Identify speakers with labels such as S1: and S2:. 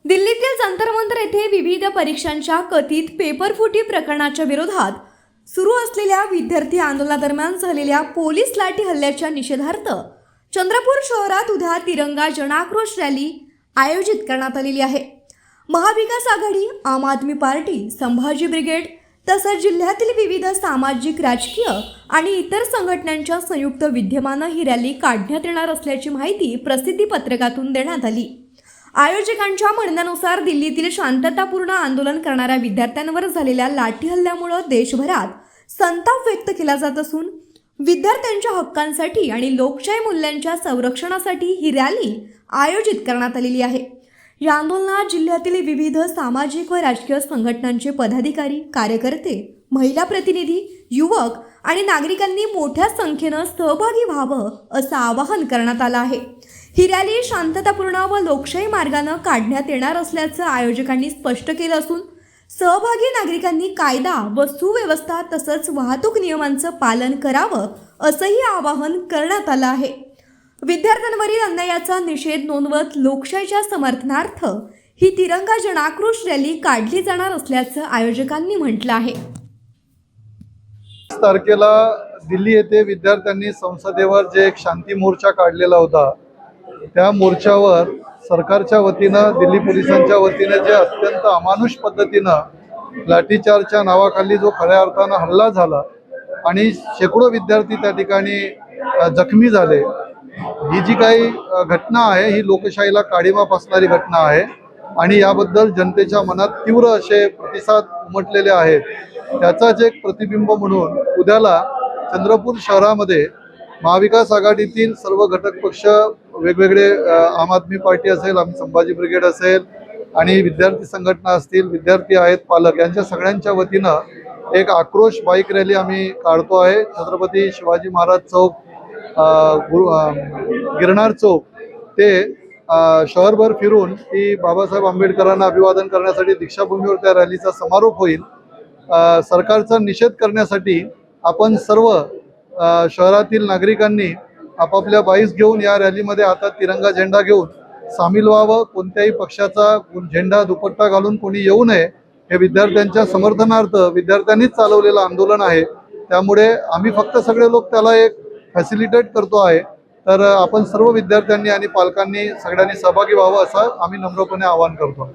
S1: दिल्लीतील जंतर मंतर येथे विविध परीक्षांच्या कथित पेपरफुटी प्रकरणाच्या विरोधात सुरू असलेल्या विद्यार्थी आंदोलनादरम्यान झालेल्या पोलीस लाठी हल्ल्याच्या निषेधार्थ चंद्रपूर शहरात उद्या तिरंगा जनाक्रोश रॅली आयोजित करण्यात आलेली आहे। महाविकास आघाडी, आम आदमी पार्टी, संभाजी ब्रिगेड तसंच जिल्ह्यातील विविध सामाजिक, राजकीय आणि इतर संघटनांच्या संयुक्त विद्यमानं ही रॅली काढण्यात येणार असल्याची माहिती प्रसिद्धी पत्रकातून देण्यात आली। आयोजकांच्या म्हणण्यानुसार दिल्लीतील शांततापूर्ण आंदोलन करणाऱ्या विद्यार्थ्यांवर झालेल्या लाठी हल्ल्यामुळे देशभरात संताप व्यक्त केला जात असून विद्यार्थ्यांच्या हक्कांसाठी आणि लोकशाही मूल्यांच्या संरक्षणासाठी ही रॅली आयोजित करण्यात आलेली आहे। या आंदोलनात जिल्ह्यातील विविध सामाजिक व राजकीय संघटनांचे पदाधिकारी, कार्यकर्ते, महिला प्रतिनिधी, युवक आणि नागरिकांनी मोठ्या संख्येने सहभागी व्हावं असं आवाहन करण्यात आलं आहे। ही रॅली शांततापूर्ण व लोकशाही मार्गाने काढण्यात येणार असल्याचं आयोजकांनी स्पष्ट केलं असून सहभागी नागरिकांनी कायदा व सुव्यवस्था तसंच वाहतूक नियमांचं पालन करावं असंही आवाहन करण्यात आलं आहे। विद्यार्थ्यांवरील अन्यायाचा निषेध नोंदवत लोकशाहीच्या समर्थनार्थ ही तिरंगा जनाक्रोश रॅली काढली जाणार असल्याचं आयोजकांनी म्हटलं आहे।
S2: 5 तारखेला दिल्ली येथे विद्यार्थ्यांनी संसदेवर जे एक शांती मोर्चा काढलेला होता, त्या मोर्चावर सरकारच्या वतीनं, दिल्ली पोलिसांच्या वतीनं जे अत्यंत अमानुष पद्धतीनं लाठीचार्जच्या नावाखाली जो खऱ्या अर्थानं हल्ला झाला आणि शेकडो विद्यार्थी त्या ठिकाणी जखमी झाले, ही जी काही घटना आहे ही लोकशाहीला काळिमा फासणारी घटना आहे आणि याबद्दल जनतेच्या मनात तीव्र असे प्रतिसाद उमटलेले आहेत। त्याचाच एक प्रतिबिंब म्हणून उद्याला चंद्रपूर शहरामध्ये महाविकास आघाडीतील सर्व घटक पक्ष, वेगवेगळे आम आदमी पार्टी असेल, संभाजी ब्रिगेड असेल आणि विद्यार्थी संघटना असतील, विद्यार्थी आहेत, पालक, यांच्या सगळ्यांच्या वतीनं एक आक्रोश बाईक रॅली आम्ही काढतो आहे। छत्रपती शिवाजी महाराज चौक, गिरनार चौक ते शहरभर फिरून ती बाबासाहेब आंबेडकरांना अभिवादन करण्यासाठी दीक्षाभूमीवर त्या रॅलीचा समारोप होईल। सरकारचा निषेध करण्यासाठी आपण सर्व शहरातील नागरिकांनी आपापल्या बाईस घेऊन या रॅलीमध्ये हातात तिरंगा झेंडा घेऊन सामील व्हावं। कोणत्याही पक्षाचा झेंडा, दुपट्टा घालून कोणी येऊ नये। हे विद्यार्थ्यांच्या समर्थनार्थ विद्यार्थ्यांनीच चालवलेलं आंदोलन आहे, त्यामुळे आम्ही फक्त सगळे लोक त्याला एक फॅसिलिटेट करतो आहे। तर आपण सर्व विद्यार्थ्यांनी आणि पालकांनी सगळ्यांनी सहभागी व्हावं असं आम्ही नम्रपणे आवाहन करतो।